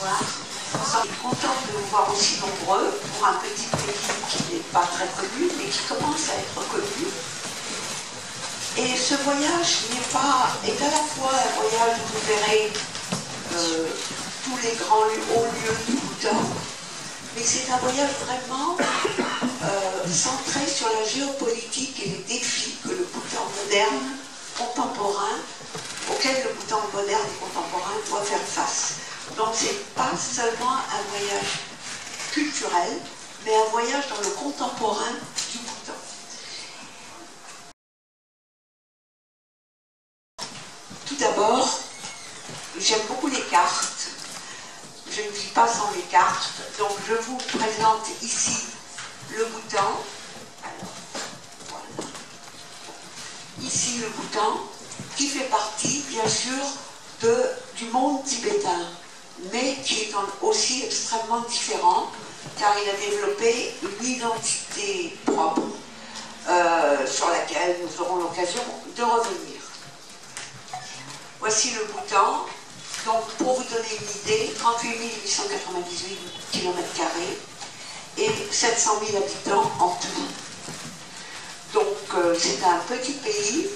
Bonsoir. Je suis contente de vous voir aussi nombreux pour un petit pays qui n'est pas très connu, mais qui commence à être connu. Et ce voyage est à la fois un voyage où vous verrez tous les grands hauts lieux du Bhoutan, mais c'est un voyage vraiment centré sur la géopolitique et les défis que le Bhoutan moderne, contemporain, auquel le Bhoutan moderne et contemporain doit faire face. Donc ce n'est pas seulement un voyage culturel, mais un voyage dans le contemporain du Bhoutan. Tout d'abord, j'aime beaucoup les cartes. Je ne vis pas sans les cartes, donc je vous présente ici le Bhoutan. Alors, voilà. Ici le Bhoutan, qui fait partie, bien sûr, du monde tibétain, mais qui est aussi extrêmement différent, car il a développé une identité propre, sur laquelle nous aurons l'occasion de revenir. Voici le Bhoutan. Donc, pour vous donner une idée, 38 898 km² et 700 000 habitants en tout. Donc, c'est un petit pays,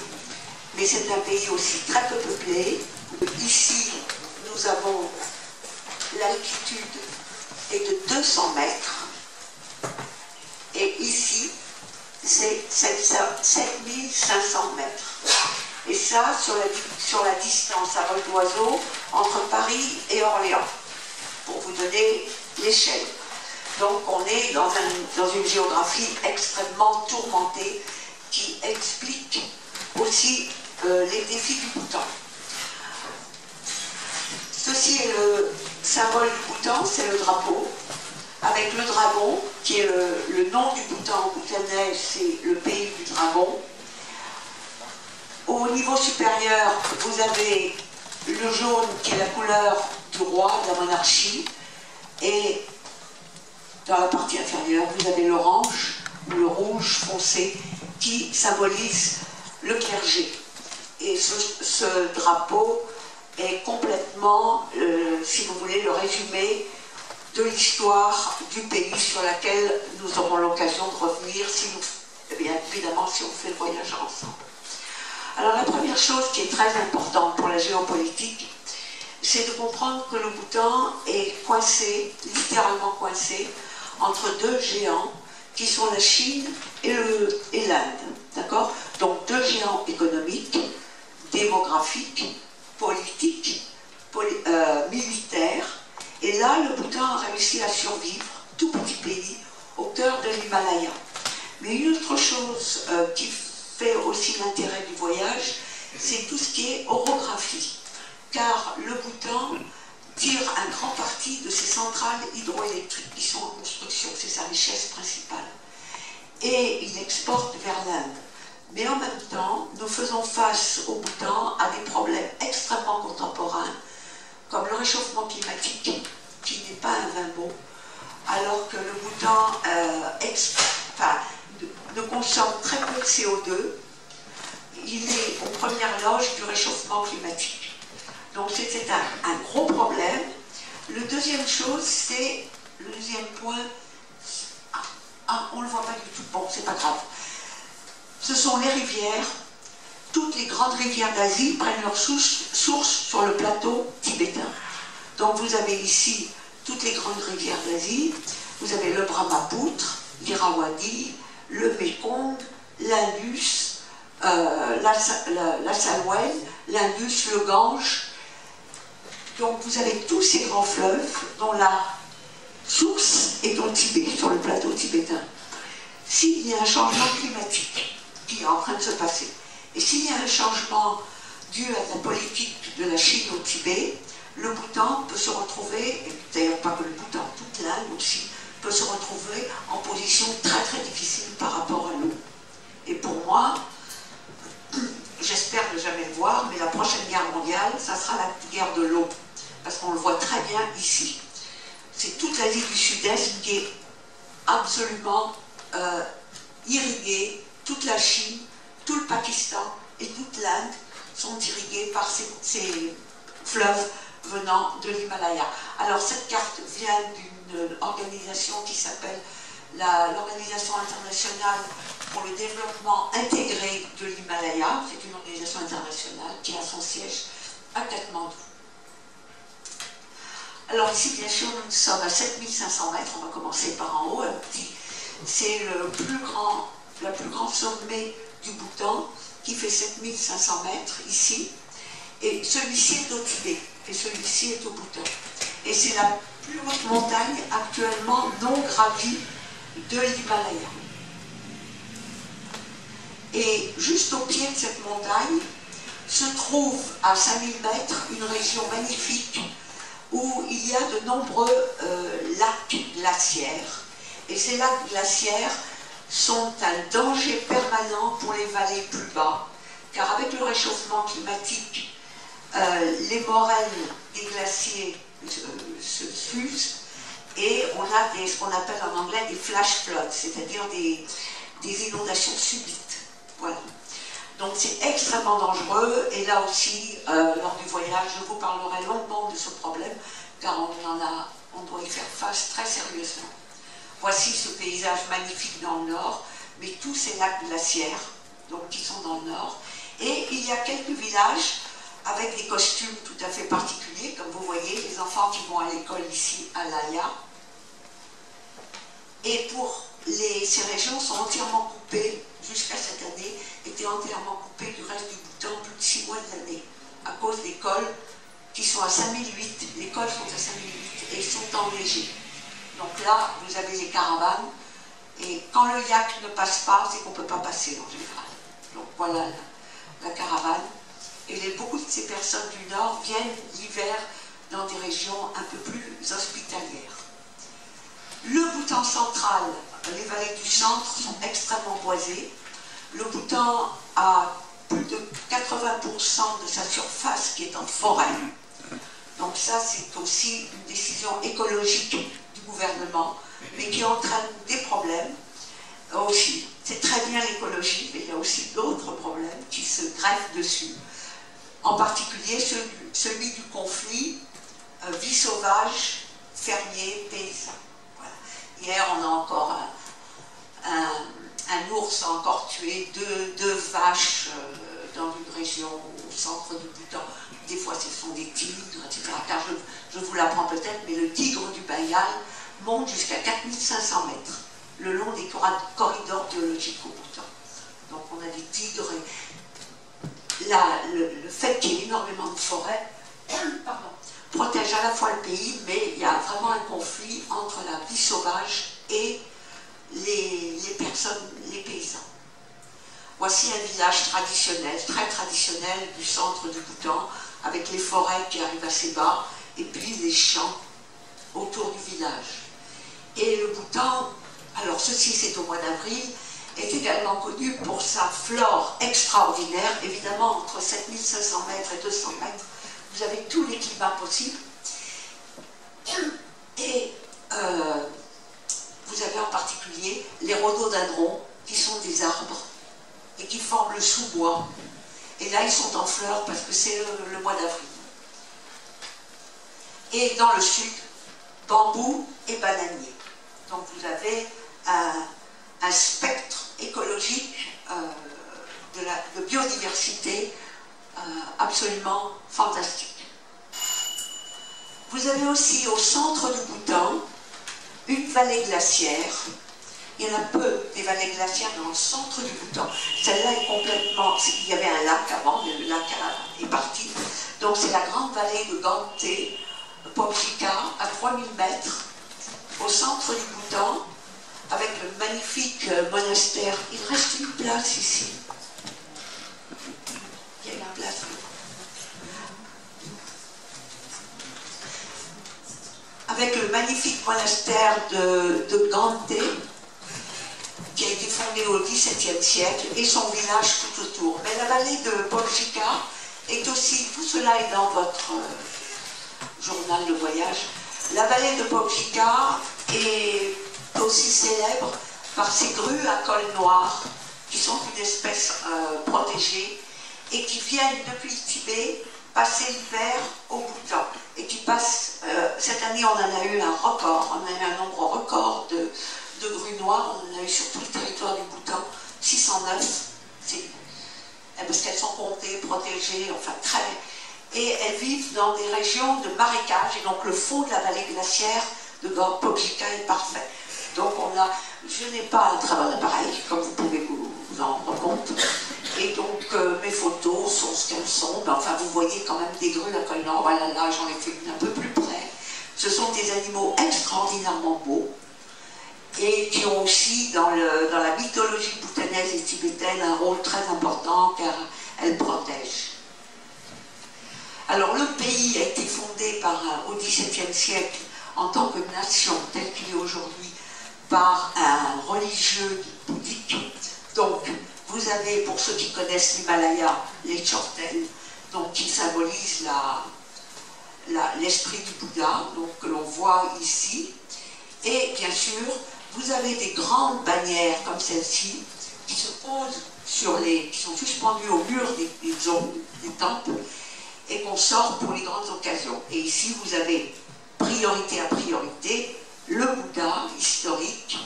mais c'est un pays aussi très peu peuplé. Ici, nous avons l'altitude est de 200 mètres. Et ici, c'est 7500 mètres. Et ça, sur la distance à vol d'oiseau entre Paris et Orléans, pour vous donner l'échelle. Donc on est dans une géographie extrêmement tourmentée qui explique aussi les défis du Bhoutan. Ceci est le symbole du Bhoutan, c'est le drapeau, avec le dragon, qui est le nom du Bhoutan bhoutanais, c'est le pays du dragon. Au niveau supérieur, vous avez le jaune qui est la couleur du roi, de la monarchie, et dans la partie inférieure, vous avez l'orange ou le rouge foncé qui symbolise le clergé. Et ce drapeau est complètement, si vous voulez, le résumé de l'histoire du pays sur laquelle nous aurons l'occasion de revenir, bien évidemment, si on fait le voyage ensemble. Alors la première chose qui est très importante pour la géopolitique, c'est de comprendre que le Bhoutan est coincé, littéralement coincé, entre deux géants qui sont la Chine et l'Inde. D'accord? Donc deux géants économiques, démographiques, politiques, militaires. Et là, le Bhoutan a réussi à survivre, tout petit pays, au cœur de l'Himalaya. Mais une autre chose qui fait aussi l'intérêt du voyage, c'est tout ce qui est orographie. Car le Bhoutan tire un grand parti de ses centrales hydroélectriques qui sont en construction, c'est sa richesse principale. Et il exporte vers l'Inde. Mais en même temps, nous faisons face au Bhoutan à des problèmes extrêmement contemporains, comme le réchauffement climatique, qui n'est pas un vin bon, alors que le Bhoutan ne consomme très peu de CO2, il est aux premières loges du réchauffement climatique. Donc c'est un gros problème. Le deuxième chose, c'est le deuxième point. On ne le voit pas du tout. Bon, c'est pas grave. Ce sont les rivières. Toutes les grandes rivières d'Asie prennent leur source sur le plateau tibétain. Donc vous avez ici toutes les grandes rivières d'Asie. Vous avez le Brahmapoutre, l'Irrawaddy, le Mékong, l'Indus, la Salween, l'Indus, le Gange. Donc vous avez tous ces grands fleuves dont la source est au Tibet, sur le plateau tibétain. S'il y a un changement climatique qui est en train de se passer, et s'il y a un changement dû à la politique de la Chine au Tibet, le Bhoutan peut se retrouver, et d'ailleurs pas que le Bhoutan, toute l'Inde aussi, peut se retrouver en position très très difficile par rapport à l'eau. Et pour moi, j'espère ne jamais le voir, mais la prochaine guerre mondiale, ça sera la guerre de l'eau, parce qu'on le voit très bien ici. C'est toute l'Asie du Sud-Est qui est absolument irriguée, toute la Chine, tout le Pakistan et toute l'Inde sont irrigués par ces fleuves venant de l'Himalaya. Alors cette carte vient d'une organisation qui s'appelle l'Organisation internationale pour le développement intégré de l'Himalaya. C'est une organisation internationale qui a son siège à Katmandou. Alors ici, bien sûr, nous sommes à 7500 mètres, on va commencer par en haut, c'est le plus grand sommet du Bhoutan, qui fait 7500 mètres ici, et celui-ci est au Tibet, et celui-ci est au Bhoutan. Et c'est la plus haute montagne actuellement non gravie de l'Himalaya. Et juste au pied de cette montagne se trouve à 5000 mètres une région magnifique où il y a de nombreux lacs glaciaires. Et ces lacs glaciaires sont un danger permanent pour les vallées plus bas, car avec le réchauffement climatique, les moraines des glaciers se fusent et on a ce qu'on appelle en anglais des flash floods, c'est-à-dire des inondations subites. Voilà. Donc c'est extrêmement dangereux, et là aussi, lors du voyage, je vous parlerai longuement de ce problème, car on doit y faire face très sérieusement. Voici ce paysage magnifique dans le nord, mais tous ces lacs glaciaires, donc qui sont dans le nord, et il y a quelques villages avec des costumes tout à fait particuliers, comme vous voyez, les enfants qui vont à l'école ici à Laya. Et ces régions sont entièrement coupées, jusqu'à cette année, étaient entièrement coupées du reste du Bhoutan plus de 6 mois de l'année, à cause des cols qui sont à 5008, les cols sont à 5008 et sont enneigés. Donc là, vous avez les caravanes, et quand le yak ne passe pas, c'est qu'on ne peut pas passer en général. Donc voilà la caravane. Et beaucoup de ces personnes du Nord viennent l'hiver dans des régions un peu plus hospitalières. Le Bhoutan central, les vallées du centre sont extrêmement boisées. Le Bhoutan a plus de 80% de sa surface qui est en forêt. Donc ça, c'est aussi une décision écologique du gouvernement, mais qui entraîne des problèmes aussi. C'est très bien l'écologie, mais il y a aussi d'autres problèmes qui se greffent dessus. En particulier celui du conflit vie sauvage, fermier, paysan. Voilà. Hier, on a encore un ours a encore tué deux vaches dans une région au centre du Bhoutan. Des fois, ce sont des tigres, etc. Car je vous l'apprends peut-être, mais le tigre du Bengale monte jusqu'à 4500 mètres, le long des corridors biologiques au Bhoutan. Donc on a des tigres. Le fait qu'il y ait énormément de forêts protège à la fois le pays, mais il y a vraiment un conflit entre la vie sauvage et les personnes, les paysans. Voici un village traditionnel, très traditionnel du centre du Bhoutan, avec les forêts qui arrivent assez bas, et puis les champs autour du village. Et le Bhoutan, alors ceci c'est au mois d'avril, est également connu pour sa flore extraordinaire. Évidemment, entre 7500 mètres et 200 mètres, vous avez tous les climats possibles. Et vous avez en particulier les rhododendrons, qui sont des arbres, et qui forment le sous-bois. Et là, ils sont en fleurs parce que c'est le mois d'avril. Et dans le sud, bambou et bananier. Donc vous avez un spectre écologique de biodiversité absolument fantastique. Vous avez aussi au centre du Bhoutan une vallée glaciaire. Il y en a peu des vallées glaciaires dans le centre du Bhoutan. Celle-là est complètement... Il y avait un lac avant, mais le lac est parti. Donc c'est la grande vallée de Gante, Pomchika, à 3000 mètres, au centre du Bhoutan, avec le magnifique monastère. Il reste une place ici. Il y a une place. Avec le magnifique monastère de Gante, qui a été fondé au XVIIe siècle, et son village tout autour. Mais la vallée de Pomchika est aussi, tout cela est dans votre journal de voyage, la vallée de Pomchika est aussi célèbre par ses grues à col noir, qui sont une espèce protégée, et qui viennent depuis le Tibet passer l'hiver au Bhoutan. qui passe, cette année on en a eu un record, on a eu un nombre record de grues noires, on en a eu sur tout le territoire du Bhoutan, 609, parce qu'elles sont comptées, protégées, enfin très... Et elles vivent dans des régions de marécage, et donc le fond de la vallée glaciaire de Pokjica est parfait. Donc je n'ai pas un très bon appareil, comme vous pouvez vous en rendre compte. Et donc mes photos sont ce qu'elles sont. Ben, enfin, vous voyez quand même des grues à col nord. Voilà, là j'en ai fait une un peu plus près. Ce sont des animaux extraordinairement beaux et qui ont aussi dans la mythologie bhoutanaise et tibétaine un rôle très important car elles protègent. Alors le pays a été fondé au XVIIe siècle en tant que nation tel qu'il est aujourd'hui par un religieux bouddhique. Donc, vous avez, pour ceux qui connaissent l'Himalaya, les Chortels, donc qui symbolisent l'esprit du Bouddha, donc, que l'on voit ici. Et bien sûr, vous avez des grandes bannières comme celle-ci, qui se posent qui sont suspendues au mur des zones, des temples, et qu'on sort pour les grandes occasions. Et ici, vous avez priorité à priorité, le Bouddha historique,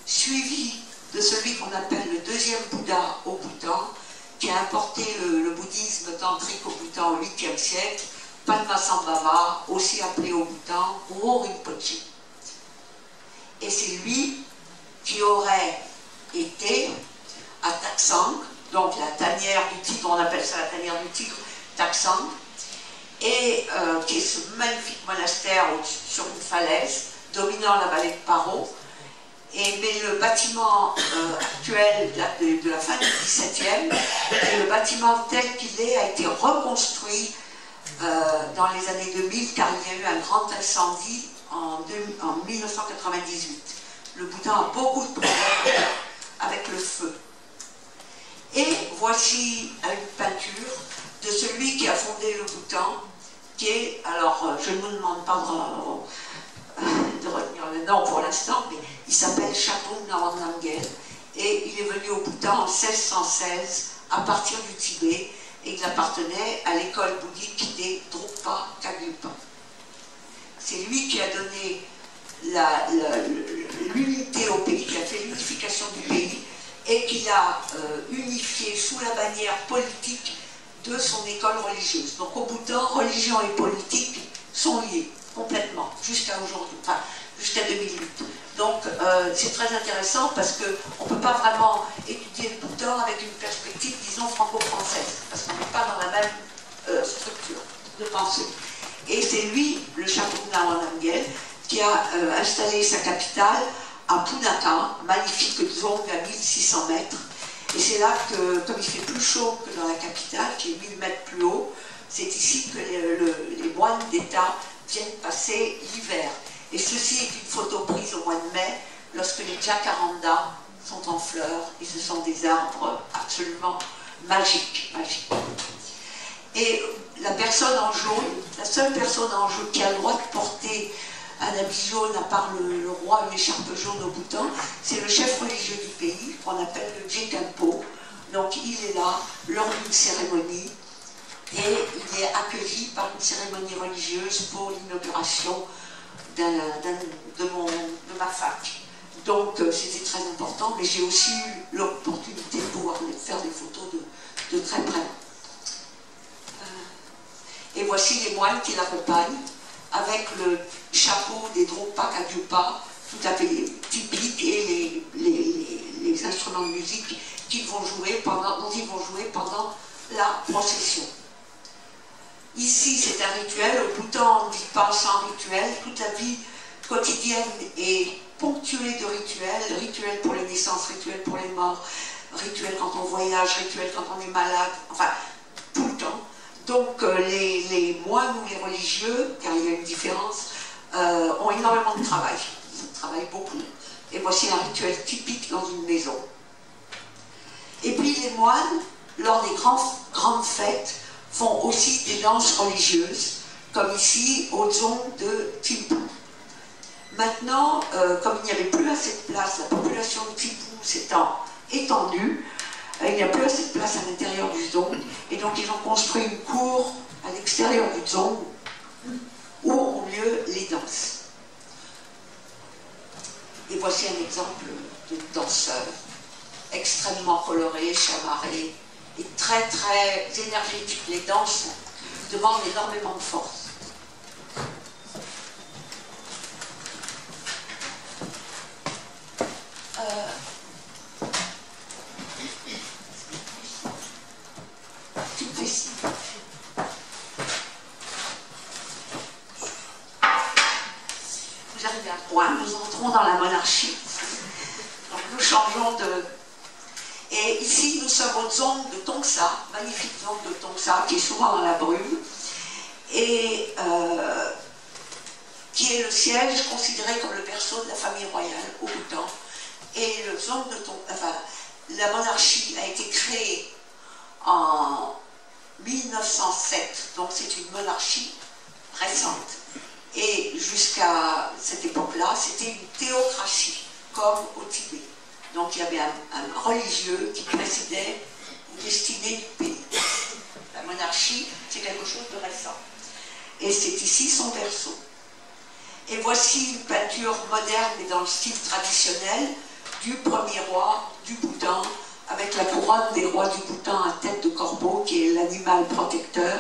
suivi de celui qu'on appelle le deuxième Bouddha au Bhoutan, qui a importé le bouddhisme tantrique au Bhoutan au 8e siècle, Padmasambhava, aussi appelé au Bhoutan Ro Rinpoche. Et c'est lui qui aurait été à Taksang, donc la tanière du tigre, on appelle ça la tanière du tigre, Taksang, et qui est ce magnifique monastère sur une falaise dominant la vallée de Paro. Mais le bâtiment actuel date de la fin du XVIIe, et le bâtiment tel qu'il est a été reconstruit dans les années 2000 car il y a eu un grand incendie en 1998. Le Bhoutan a beaucoup de problèmes avec le feu. Et voici une peinture de celui qui a fondé le Bhoutan, qui est, alors je ne vous demande pas de retenir le nom pour l'instant, mais il s'appelle Chapung Nawang Namgyel, et il est venu au Bhoutan en 1616 à partir du Tibet, et il appartenait à l'école bouddhique des Drukpa Kagyupa. C'est lui qui a donné l'unité au pays, qui a fait l'unification du pays, et qui l'a unifié sous la bannière politique de son école religieuse. Donc au Bhoutan, religion et politique sont liés complètement, jusqu'à aujourd'hui, enfin jusqu'à 2008. Donc c'est très intéressant parce qu'on ne peut pas vraiment étudier le Bhoutan avec une perspective, disons, franco-française, parce qu'on n'est pas dans la même structure de pensée. Et c'est lui, le Chapung Nawang Namgyel, qui a installé sa capitale à Punakha, magnifique zone à 1600 mètres. Et c'est là que, comme il fait plus chaud que dans la capitale, qui est 1000 mètres plus haut, c'est ici que les moines d'État viennent passer l'hiver. Et ceci est une photo prise au mois de mai, lorsque les jacarandas sont en fleurs, et ce sont des arbres absolument magiques. Et la personne en jaune, la seule personne en jaune qui a le droit de porter un habit jaune, à part le roi, une écharpe jaune au Bhoutan, c'est le chef religieux du pays, qu'on appelle le Djekampo. Donc il est là lors d'une cérémonie, et il est accueilli par une cérémonie religieuse pour l'inauguration de ma fac. Donc c'était très important, mais j'ai aussi eu l'opportunité de pouvoir faire des photos de très près. Et voici les moines qui l'accompagnent, avec le chapeau des Drukpa Kagyupa, tout à fait typique, et les instruments de musique dont ils vont jouer pendant la procession. Ici, c'est un rituel. Au Bhoutan, on ne vit pas sans rituel. Toute la vie quotidienne est ponctuée de rituels. Rituels pour les naissances, rituels pour les morts, rituels quand on voyage, rituels quand on est malade, enfin, tout le temps. Donc, les moines ou les religieux, car il y a une différence, ont énormément de travail. Ils travaillent beaucoup. Et voici un rituel typique dans une maison. Et puis, les moines, lors des grandes fêtes, font aussi des danses religieuses, comme ici au Dzong de Thimphu. Maintenant, comme il n'y avait plus assez de place, la population de Thimphu s'étant étendue, il n'y a plus assez de place à l'intérieur du Dzong, et donc ils ont construit une cour à l'extérieur du Dzong, où danses. Et voici un exemple de danseur extrêmement coloré, chamarré et très très énergétique. Les danses demandent énormément de force. Vous arrivez à point, nous entrons dans la monarchie. Donc nous changeons de... Et ici, nous sommes aux zones de Tongsa, magnifique zone de Tongsa, qui est souvent dans la brume, et qui est le siège considéré comme le berceau de la famille royale au Bhoutan. Et le zone de la monarchie a été créée en 1907, donc c'est une monarchie récente. Et jusqu'à cette époque-là, c'était une théocratie, comme au Tibet. Donc il y avait un religieux qui présidait aux destinées du pays. La monarchie, c'est quelque chose de récent. Et c'est ici son berceau. Et voici une peinture moderne, mais dans le style traditionnel, du premier roi du Bhoutan, avec la couronne des rois du Bhoutan à tête de corbeau, qui est l'animal protecteur,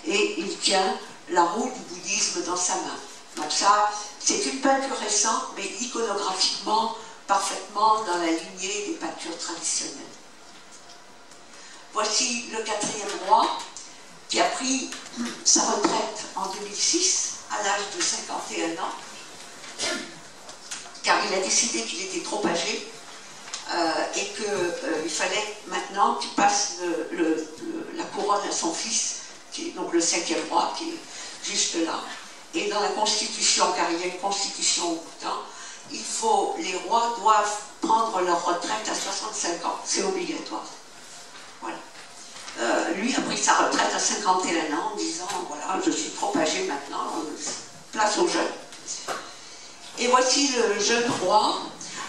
et il tient la roue du bouddhisme dans sa main. Donc ça, c'est une peinture récente, mais iconographiquement, parfaitement dans la lignée des peintures traditionnelles. Voici le quatrième roi, qui a pris sa retraite en 2006, à l'âge de 51 ans, car il a décidé qu'il était trop âgé et qu'il fallait maintenant qu'il passe la couronne à son fils, qui est donc le 5e roi, qui est juste là. Et dans la constitution, car il y a une constitution au Bhoutan, les rois doivent prendre leur retraite à 65 ans, c'est obligatoire. Voilà. Lui a pris sa retraite à 51 ans en disant, voilà, je suis trop âgé maintenant, place aux jeunes. Et voici le jeune roi.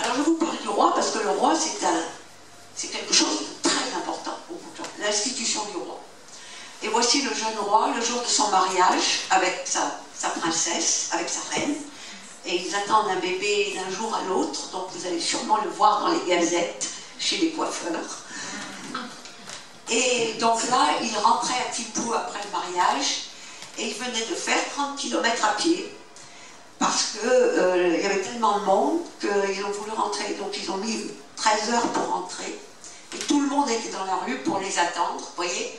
Alors je vous parle du roi parce que le roi c'est quelque chose de très important au Bhoutan, l'institution du roi. Et voici le jeune roi, le jour de son mariage, avec sa princesse, avec sa reine. Et ils attendent un bébé d'un jour à l'autre, donc vous allez sûrement le voir dans les gazettes, chez les coiffeurs. Et donc là, il rentrait à Thimphu après le mariage, et il venait de faire 30 km à pied, parce qu'il y avait tellement de monde qu'ils ont voulu rentrer. Donc ils ont mis 13 heures pour rentrer, et tout le monde était dans la rue pour les attendre, vous voyez.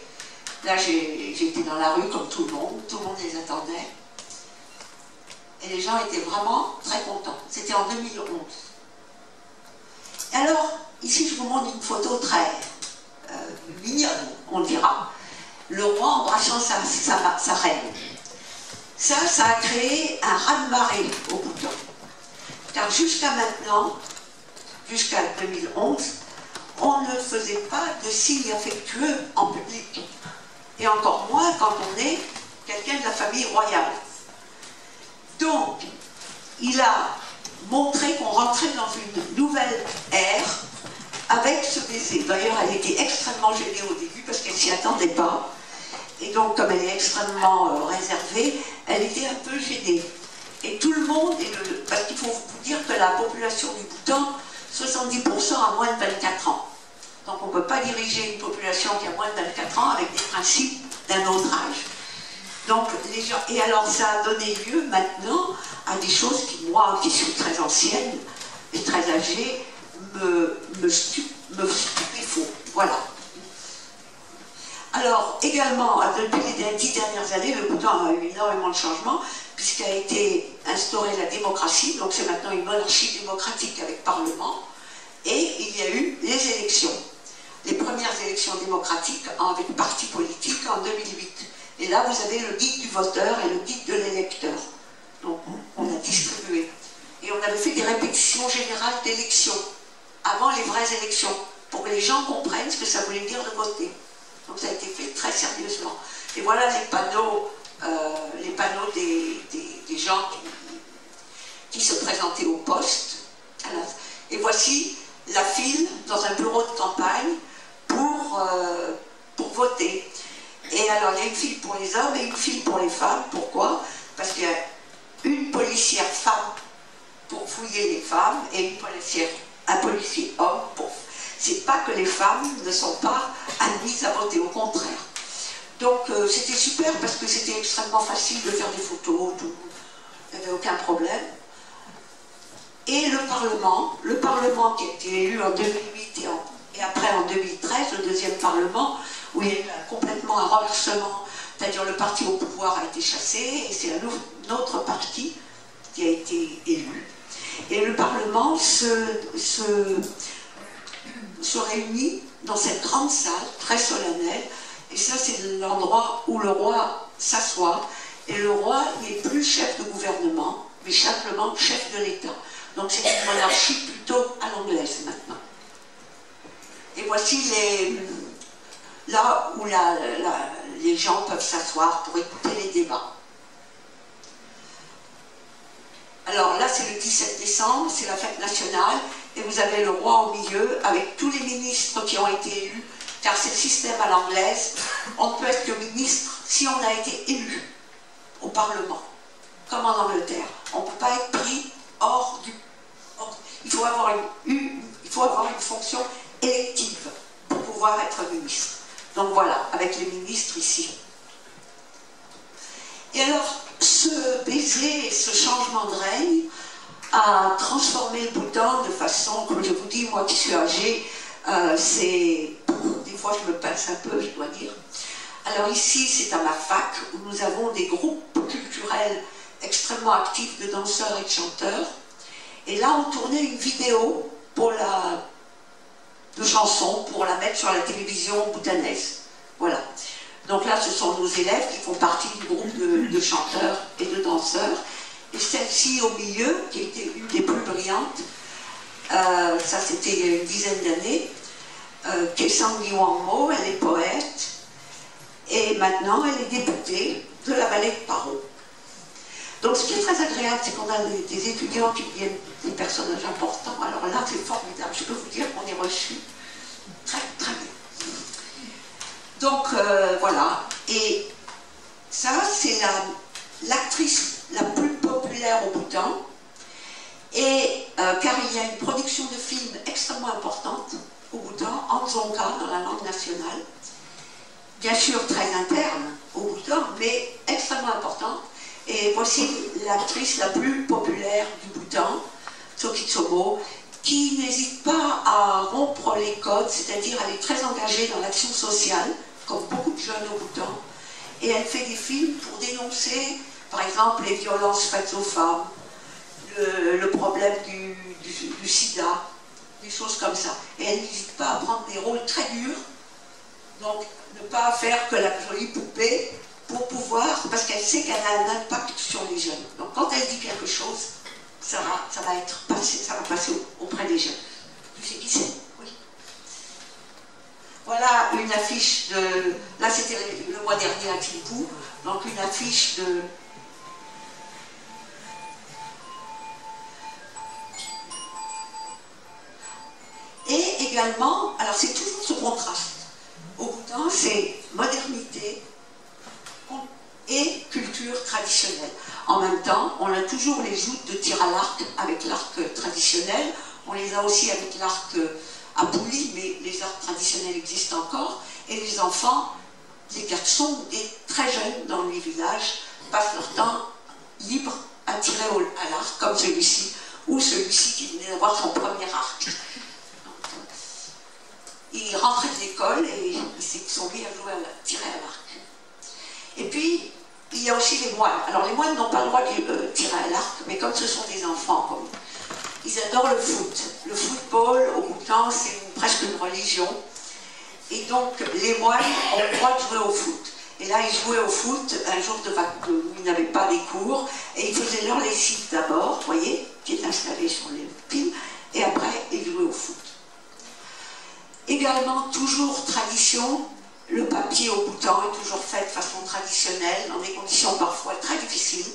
Là, j'étais dans la rue comme tout le monde les attendait. Et les gens étaient vraiment très contents. C'était en 2011. Et alors, ici, je vous montre une photo très mignonne, on dira. Le roi embrassant sa reine. Ça a créé un raz-de-marée au Bhoutan. Car jusqu'à maintenant, jusqu'à 2011, on ne faisait pas de signes affectueux en public. Et encore moins quand on est quelqu'un de la famille royale. Donc, il a montré qu'on rentrait dans une nouvelle ère avec ce baiser. D'ailleurs, elle était extrêmement gênée au début parce qu'elle ne s'y attendait pas. Et donc, comme elle est extrêmement réservée, elle était un peu gênée. Et tout le monde, parce qu'il faut vous dire que la population du Bhoutan, 70% a moins de 24 ans. Donc on ne peut pas diriger une population qui a moins de 24 ans avec des principes d'un autre âge. Donc les gens, et alors ça a donné lieu maintenant à des choses qui, moi, qui suis très ancienne et très âgée, me stupéfont. Voilà. Alors également, depuis les 10 dernières années, le Bhoutan a eu énormément de changements, puisqu'a été instaurée la démocratie, donc c'est maintenant une monarchie démocratique avec parlement, et il y a eu les élections. Les premières élections démocratiques avec partis politiques en 2008. Et là, vous avez le guide du voteur et le guide de l'électeur. Donc, on a distribué. Et on avait fait des répétitions générales d'élections, avant les vraies élections, pour que les gens comprennent ce que ça voulait dire de voter. Donc, ça a été fait très sérieusement. Et voilà les panneaux des gens qui se présentaient au poste. Et voici la file dans un bureau de campagne pour voter. Et alors, il y a une file pour les hommes et une file pour les femmes. Pourquoi? Parce qu'il y a une policière femme pour fouiller les femmes et un policier homme pour... C'est pas que les femmes ne sont pas admises à voter, au contraire. Donc c'était super parce que c'était extrêmement facile de faire des photos, tout. Il n'y avait aucun problème. Et le Parlement qui a été élu en 2008 et après en 2013, le deuxième Parlement, où il y a eu complètement un renversement, c'est-à-dire le parti au pouvoir a été chassé et c'est un autre parti qui a été élu. Et le Parlement se réunit dans cette grande salle très solennelle, et ça c'est l'endroit où le roi s'assoit, et le roi n'est plus chef de gouvernement, mais simplement chef de l'État. Donc c'est une monarchie plutôt à l'anglaise maintenant. Et voici là où les gens peuvent s'asseoir pour écouter les débats. Alors là c'est le 17 décembre, c'est la fête nationale, et vous avez le roi au milieu avec tous les ministres qui ont été élus, car c'est le système à l'anglaise. On ne peut être que ministre si on a été élu au Parlement, comme en Angleterre. On ne peut pas être pris hors du... Il faut avoir une fonction élective pour pouvoir être ministre. Donc voilà, avec les ministres ici. Et alors, ce baiser et ce changement de règne a transformé le Bhoutan de façon, comme je vous dis, moi qui suis âgée, des fois je me pince un peu, je dois dire. Alors ici, c'est à ma fac, où nous avons des groupes culturels extrêmement actifs de danseurs et de chanteurs. Et là, on tournait une vidéo de chansons pour la mettre sur la télévision bhoutanaise. Voilà. Donc là, ce sont nos élèves qui font partie du groupe de chanteurs et de danseurs. Et celle-ci au milieu, qui était une des plus brillantes, ça c'était il y a une dizaine d'années, Kelsang Wangmo, elle est poète, et maintenant elle est députée de la vallée de Paro. Donc ce qui est très agréable, c'est qu'on a des étudiants qui deviennent des personnages importants. Alors là, c'est formidable, je peux vous dire qu'on est reçus très très bien. Donc voilà, et ça c'est l'actrice la plus populaire au Bhoutan, et car il y a une production de films extrêmement importante au Bhoutan, en Dzongkha, dans la langue nationale, bien sûr très interne au Bhoutan, mais extrêmement importante. Et voici l'actrice la plus populaire du Bhoutan, Tsoki Tsomo, qui n'hésite pas à rompre les codes, c'est-à-dire elle est très engagée dans l'action sociale, comme beaucoup de jeunes au Bhoutan, et elle fait des films pour dénoncer, par exemple, les violences faites aux femmes, le problème du sida, des choses comme ça. Et elle n'hésite pas à prendre des rôles très durs, donc ne pas faire que la jolie poupée, pour pouvoir, parce qu'elle sait qu'elle a un impact sur les jeunes. Donc quand elle dit quelque chose, ça va passer auprès des jeunes. Tu sais qui c'est? Oui. Voilà une affiche de... Là c'était le mois dernier à Thimphu, donc une affiche de... Et également, alors c'est toujours ce contraste. Au Bhoutan, c'est modernité et culture traditionnelle. En même temps, on a toujours les joutes de tir à l'arc avec l'arc traditionnel. On les a aussi avec l'arc à poulie, mais les arcs traditionnels existent encore. Et les enfants, les garçons, très jeunes dans les villages, passent leur temps libre à tirer à l'arc, comme celui-ci, ou celui-ci qui venait d'avoir son premier arc. Ils rentraient de l'école et ils se sont mis à jouer tirer à l'arc. Et puis, il y a aussi les moines. Alors, les moines n'ont pas le droit de tirer à l'arc, mais comme ce sont des enfants, ils adorent le foot. Le football, au Bhoutan, c'est presque une religion. Et donc, les moines ont le droit de jouer au foot. Et là, ils jouaient au foot un jour où ils n'avaient pas les cours, et ils faisaient leur lessive d'abord, vous voyez, qui est installée sur les piles, et après, ils jouaient au foot. Également, toujours tradition, le papier au Bhoutan est toujours fait de façon traditionnelle, dans des conditions parfois très difficiles,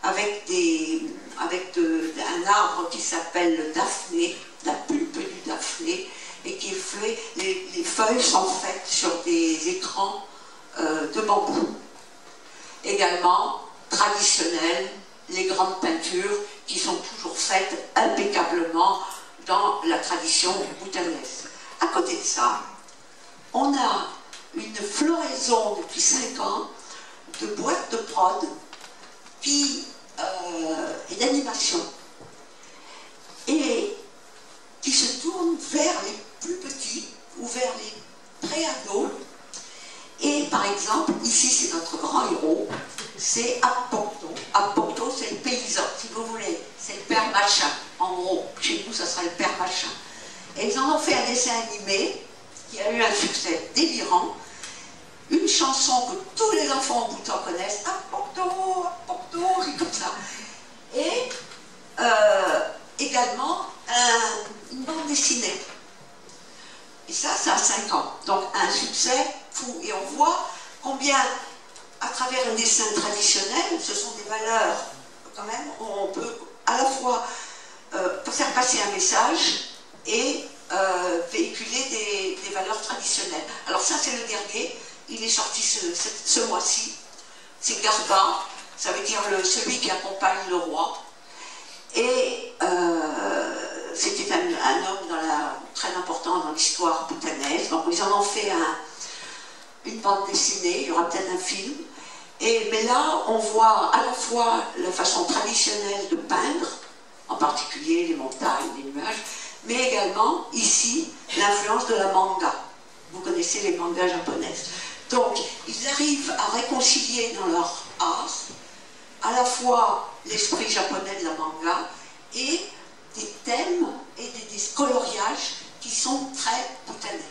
avec un arbre qui s'appelle le daphné, la pulpe du daphné, et qui est fait, les feuilles sont faites sur des écrans de bambou. Également, traditionnel, les grandes peintures qui sont toujours faites impeccablement dans la tradition bhoutanaise. À côté de ça, on a une floraison depuis 5 ans de boîtes de prod et d'animation, et qui se tournent vers les plus petits ou vers les pré-ados. Et par exemple, ici c'est notre grand héros, c'est Apocto. Apocto, c'est le paysan, si vous voulez, c'est le père machin. En gros, chez nous ça sera le père machin. Et ils en ont fait un dessin animé qui a eu un succès délirant. Une chanson que tous les enfants au Bhoutan connaissent, Apocto, Apocto, et comme ça. Et également une bande dessinée. Et ça a 5 ans. Donc un succès fou. Et on voit combien, à travers un dessin traditionnel, ce sont des valeurs, quand même, où on peut à la fois faire passer un message et véhiculer des valeurs traditionnelles. Alors ça, c'est le dernier. Il est sorti ce mois-ci. C'est Garba, ça veut dire celui qui accompagne le roi. Et c'était un homme très important dans l'histoire bhoutanaise. Donc ils en ont fait une bande dessinée, il y aura peut-être un film. Mais là, on voit à la fois la façon traditionnelle de peindre, en particulier les montagnes, les nuages, mais également, ici, l'influence de la manga. Vous connaissez les mangas japonaises. Donc, ils arrivent à réconcilier dans leur art à la fois l'esprit japonais de la manga et des thèmes et des coloriages qui sont très bhoutanais.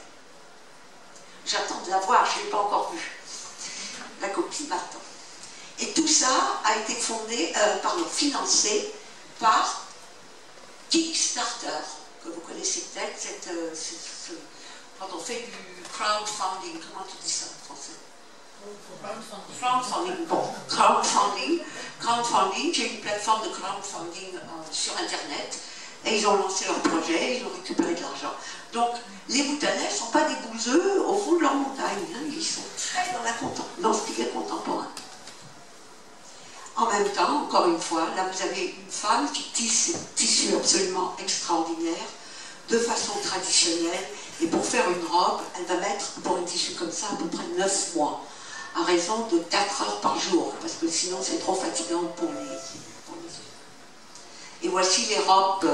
J'attends de la voir, je ne l'ai pas encore vue. La copie m'attend. Et tout ça a été financé par Kickstarter, que vous connaissez peut-être, quand on fait du crowdfunding, comment tu dis ça en français? Crowdfunding. Bon, crowdfunding, j'ai une plateforme de crowdfunding sur Internet, et ils ont lancé leur projet, ils ont récupéré de l'argent. Donc, les Bhoutanais ne sont pas des bouseux au fond de leur montagne, hein, ils sont très dans ce qui est contemporain. En même temps, encore une fois, là vous avez une femme qui tisse un tissu absolument extraordinaire, de façon traditionnelle, et pour faire une robe, elle va mettre, pour un tissu comme ça, à peu près 9 mois, à raison de 4 heures par jour, parce que sinon c'est trop fatigant pour les yeux. Et voici les robes.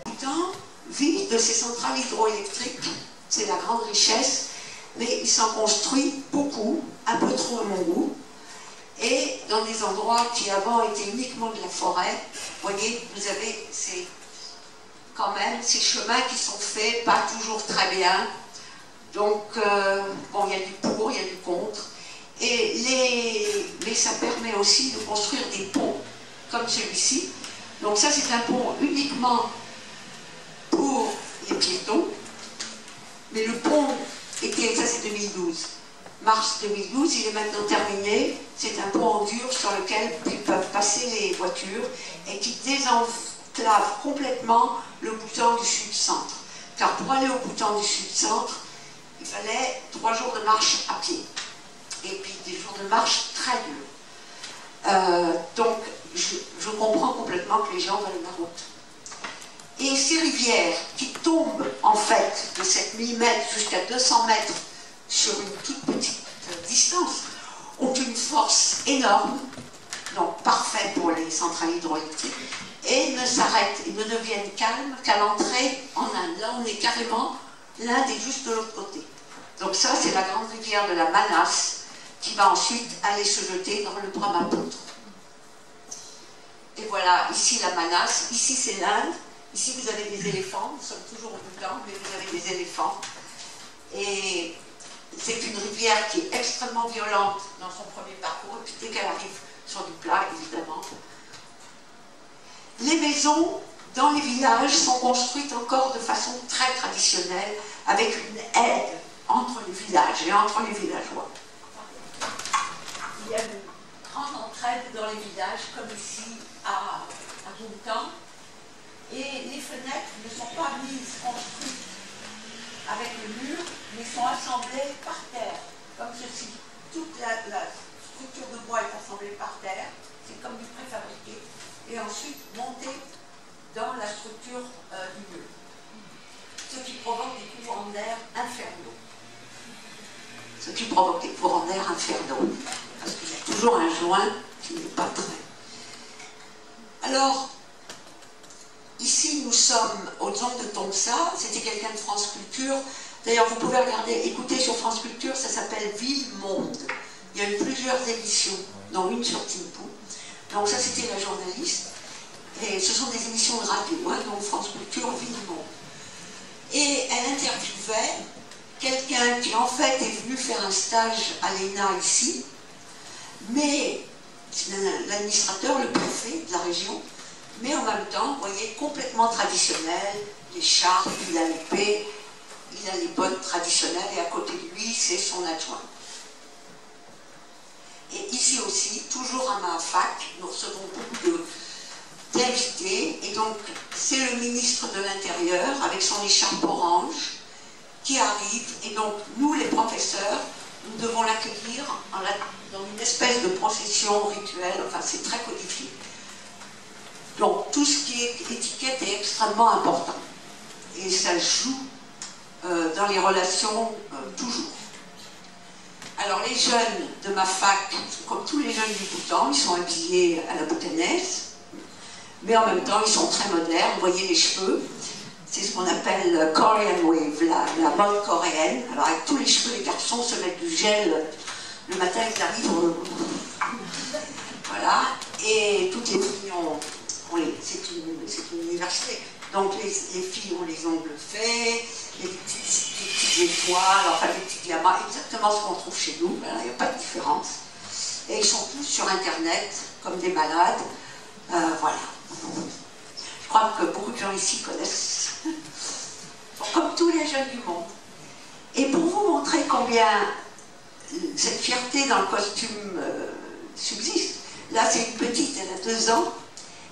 Bhoutan vit de ces centrales hydroélectriques, c'est la grande richesse, mais il s'en construit beaucoup, un peu trop à mon goût, et dans des endroits qui avant étaient uniquement de la forêt. Vous voyez, vous avez quand même ces chemins qui sont faits, pas toujours très bien. Donc, bon, il y a du pour, il y a du contre. Mais ça permet aussi de construire des ponts, comme celui-ci. Donc ça, c'est un pont uniquement pour les piétons. Mais le pont ça c'est 2012. Mars 2012, il est maintenant terminé. C'est un pont en dur sur lequel ils peuvent passer les voitures et qui désenclave complètement le Bhoutan du Sud-Centre. Car pour aller au Bhoutan du Sud-Centre, il fallait 3 jours de marche à pied. Et puis des jours de marche très durs. Donc je comprends complètement que les gens veulent la route. Et ces rivières qui tombent en fait de 7 mm jusqu'à 200 mètres sur une toute petite distance ont une force énorme, donc parfaite pour les centrales hydroélectriques, et ne s'arrêtent et ne deviennent calmes qu'à l'entrée en Inde. Là on est carrément, l'Inde est juste de l'autre côté. Donc ça c'est la grande rivière de la Manas qui va ensuite aller se jeter dans le Brahmaputra. Et voilà, ici la Manas, ici c'est l'Inde, ici vous avez des éléphants, nous sommes toujours au Bhoutan, mais vous avez des éléphants. Et c'est une rivière qui est extrêmement violente dans son premier parcours, et puis dès qu'elle arrive sur du plat, évidemment. Les maisons dans les villages sont construites encore de façon très traditionnelle, avec une aide entre les villages et entre les villageois. Il y a une grande entraide dans les villages, comme ici à Bhoutan, et les fenêtres ne sont pas construites avec le mur, mais sont assemblées par terre, comme ceci. Toute la structure de bois est assemblée par terre, c'est comme du préfabriqué. toujours un joint qui n'est pas très. Alors, ici nous sommes aux ondes de Tomsa, c'était quelqu'un de France Culture. D'ailleurs, vous pouvez regarder, écouter sur France Culture, ça s'appelle Ville-Monde. Il y a eu plusieurs émissions, dont une sur Timpou. Donc ça, c'était la journaliste. Et ce sont des émissions de radio, hein, donc France Culture, Ville-Monde. Et elle interviewait quelqu'un qui, en fait, est venu faire un stage à l'ENA ici, mais c'est l'administrateur, le préfet de la région, mais en même temps, vous voyez, complètement traditionnel, les charpes, il a l'épée, il a les bottes traditionnelles, et à côté de lui, c'est son adjoint. Et ici aussi, toujours à ma fac, nous recevons beaucoup d'invités, et donc c'est le ministre de l'Intérieur, avec son écharpe orange, qui arrive, et donc nous, les professeurs, nous devons l'accueillir dans une espèce de procession rituelle, enfin c'est très codifié. Donc tout ce qui est étiquette est extrêmement important, et ça joue dans les relations toujours. Alors les jeunes de ma fac, comme tous les jeunes du Bhoutan, ils sont habillés à la bhoutanaise, mais en même temps ils sont très modernes, vous voyez les cheveux, c'est ce qu'on appelle Korean Wave, la mode coréenne. Alors avec tous les cheveux, les garçons se mettent du gel, le matin ils arrivent, voilà, et toutes les filles ont, c'est une université, donc les filles ont les ongles faits, les petites étoiles, enfin des petits diamants, exactement ce qu'on trouve chez nous, il n'y a pas de différence. Et ils sont tous sur Internet, comme des malades, voilà. Je crois que beaucoup de gens ici connaissent, comme tous les jeunes du monde. Et pour vous montrer combien cette fierté dans le costume subsiste, là c'est une petite, elle a 2 ans,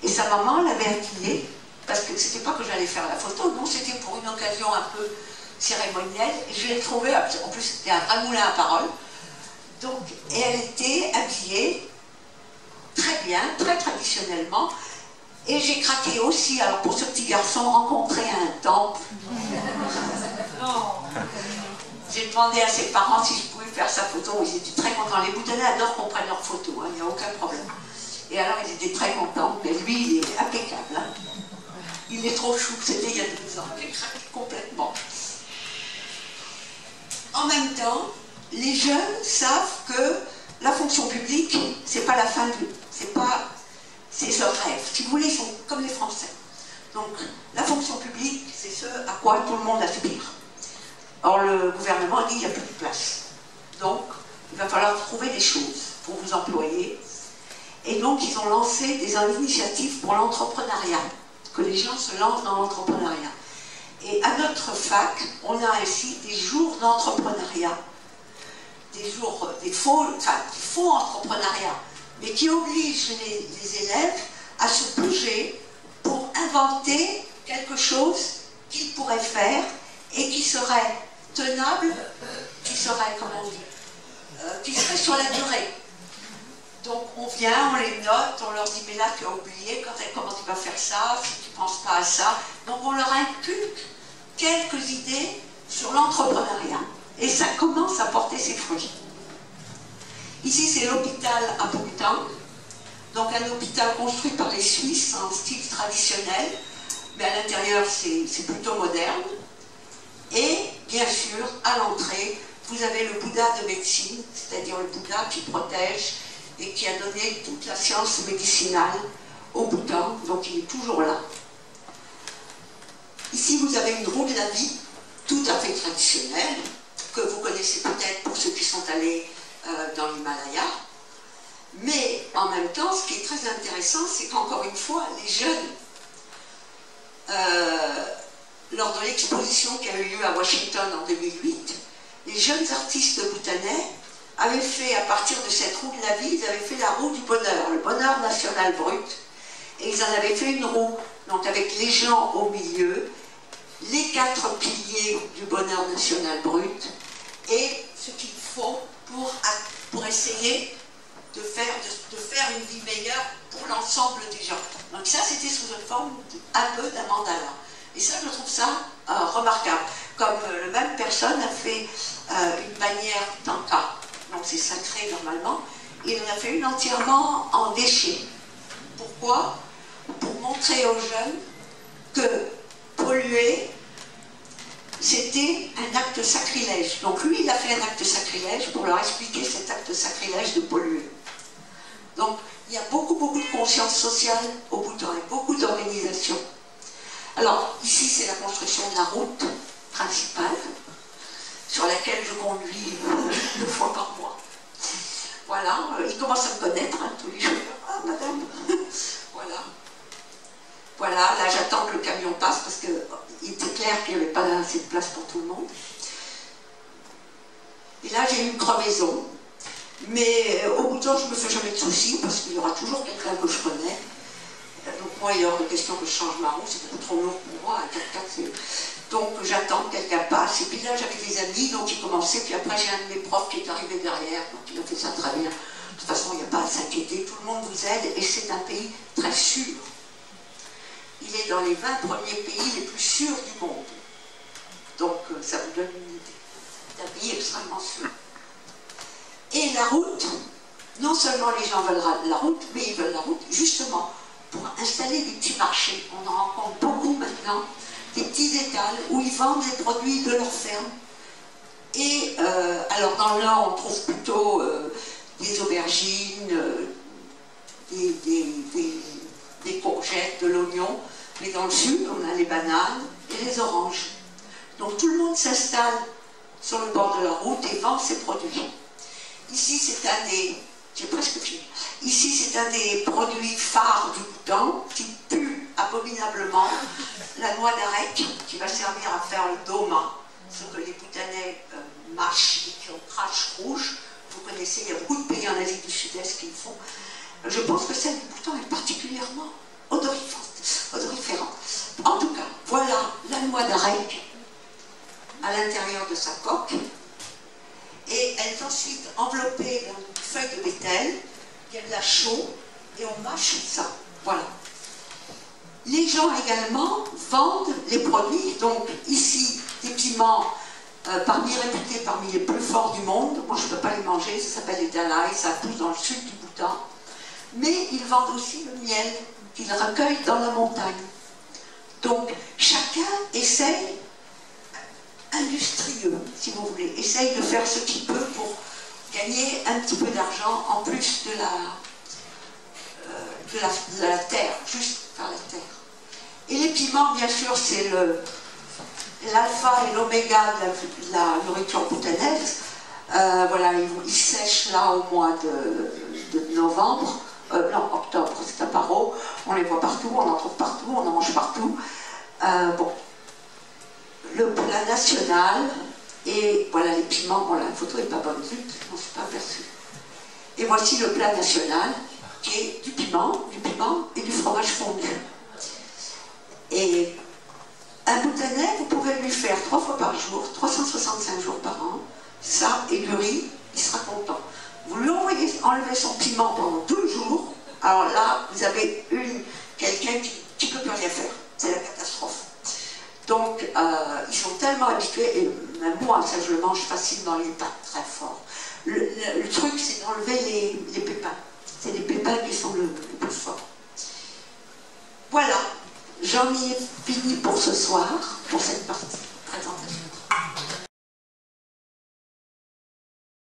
et sa maman l'avait habillée, parce que c'était pas que j'allais faire la photo, non, c'était pour une occasion un peu cérémonielle, et je l'ai trouvée, en plus c'était un vrai moulin à parole, donc, et elle était habillée très bien, très traditionnellement, et j'ai craqué aussi, alors pour ce petit garçon, rencontrer un temple. J'ai demandé à ses parents si je pouvais faire sa photo, ils étaient très contents, les Bhoutanais adorent qu'on prenne leurs photos, il n'y a aucun problème. Et alors ils étaient très contents, mais lui il est impeccable. Hein. Il est trop chou, c'était il y a 2 ans, j'ai craqué complètement. En même temps, les jeunes savent que la fonction publique, c'est pas la fin de vie, c'est leur rêve. Si vous voulez, ils sont comme les Français. Donc la fonction publique, c'est ce à quoi tout le monde aspire. Or le gouvernement dit qu'il n'y a plus de place. Donc il va falloir trouver des choses pour vous employer. Et donc ils ont lancé des initiatives pour l'entrepreneuriat, que les gens se lancent dans l'entrepreneuriat. Et à notre fac, on a ainsi des jours d'entrepreneuriat, des faux entrepreneuriats, mais qui obligent les élèves à se bouger pour inventer quelque chose qu'ils pourraient faire et qui serait tenable, qui serait, comment on dit, qui serait sur la durée. Donc on vient, on les note, on leur dit mais là tu as oublié, comment tu vas faire ça, si tu ne penses pas à ça. Donc on leur inculque quelques idées sur l'entrepreneuriat. Et ça commence à porter ses fruits. Ici c'est l'hôpital à Bhoutan, donc un hôpital construit par les Suisses en style traditionnel, mais à l'intérieur c'est plutôt moderne. Et bien sûr, à l'entrée, vous avez le Bouddha de médecine, c'est-à-dire le Bouddha qui protège et qui a donné toute la science médicinale au Bhoutan, donc il est toujours là. Ici, vous avez une roue de la vie, tout à fait traditionnelle, que vous connaissez peut-être pour ceux qui sont allés dans l'Himalaya. Mais en même temps, ce qui est très intéressant, c'est qu'encore une fois, les jeunes, lors de l'exposition qui a eu lieu à Washington en 2008, les jeunes artistes bhoutanais avaient fait, à partir de cette roue de la vie, ils avaient fait la roue du bonheur, le bonheur national brut, et ils en avaient fait une roue, donc avec les gens au milieu, les 4 piliers du bonheur national brut, et ce qu'il faut pour essayer de faire une vie meilleure pour l'ensemble des gens. Donc ça, c'était sous une forme un peu d'un mandala. Et ça, je trouve ça remarquable. Comme la même personne a fait une bannière tanka, donc c'est sacré normalement, il en a fait une entièrement en déchets. Pourquoi? Pour montrer aux jeunes que polluer, c'était un acte sacrilège. Donc lui, il a fait un acte sacrilège pour leur expliquer cet acte sacrilège de polluer. Donc il y a beaucoup de conscience sociale au Bhoutan et beaucoup d'organisation. Alors ici, c'est la construction de la route principale sur laquelle je conduis 2 fois par mois. Voilà, il commence à me connaître hein, tous les jours. Ah, madame, voilà. Voilà, là j'attends que le camion passe parce qu'il était clair qu'il n'y avait pas assez de place pour tout le monde. Et là j'ai eu une crevaison, mais au bout de temps je ne me fais jamais de soucis parce qu'il y aura toujours quelqu'un que je connais. Donc moi il est hors de question que je change ma roue, c'est beaucoup trop lourd pour moi, un 4x4. Donc j'attends que quelqu'un passe, et puis là j'avais des amis, donc ils commençaient, puis après j'ai un de mes profs qui est arrivé derrière, donc il a fait ça très bien. De toute façon il n'y a pas à s'inquiéter, tout le monde vous aide, et c'est un pays très sûr. Il est dans les 20 premiers pays les plus sûrs du monde. Donc ça vous donne une idée. C'est un pays extrêmement sûr. Et la route, non seulement les gens veulent la route, mais ils veulent la route justement pour installer des petits marchés. On en rencontre beaucoup maintenant, des petits étals où ils vendent des produits de leur ferme. Et alors dans le nord, on trouve plutôt des aubergines, des courgettes, de l'oignon, mais dans le sud, on a les bananes et les oranges. Donc tout le monde s'installe sur le bord de la route et vend ses produits. Ici, c'est un des... J'ai presque fini. Ici, c'est un des produits phares du Bhoutan, qui pue abominablement, la noix d'arec, qui va servir à faire le doma, ce que les Bhoutanais mâchent et qui ont crache rouge. Vous connaissez, il y a beaucoup de pays en Asie du Sud-Est qui le font. Je pense que celle du Bhoutan est particulièrement odoriférante. En tout cas, voilà la noix d'arec à l'intérieur de sa coque. Et elle est ensuite enveloppée dans une feuille de bétel, il y a de la chaux, et on mâche ça. Voilà. Les gens également vendent les produits, donc ici, des piments réputés parmi les plus forts du monde. Moi, je ne peux pas les manger, ça s'appelle les dalai, ça pousse dans le sud du Bhoutan. Mais ils vendent aussi le miel qu'ils recueillent dans la montagne. Donc, chacun essaye, industrieux, si vous voulez, essaye de faire ce qu'il peut pour gagner un petit peu d'argent en plus de la terre, juste faire la terre. Et les piments, bien sûr, c'est l'alpha et l'oméga de la nourriture bhoutanaise. Voilà, ils sèchent là au mois de novembre, non, octobre, c'est à Paro. On les voit partout, on en trouve partout, on en mange partout. Bon. Le plat national, et voilà les piments, bon la photo n'est pas bonne, zut, je m'en suis pas aperçue. Et voici le plat national, qui est du piment et du fromage fondu. Et un Bhoutanais, vous pouvez lui faire 3 fois par jour, 365 jours par an, ça et du riz, il sera content. Vous lui enlevez son piment pendant 2 jours, alors là, vous avez quelqu'un qui ne peut plus rien faire, c'est la catastrophe. Donc, ils sont tellement habitués, et même moi, ça je le mange facilement, les pâtes très fort. Le truc, c'est d'enlever les pépins. C'est les pépins qui sont le plus fort. Voilà, j'en ai fini pour ce soir, pour cette partie.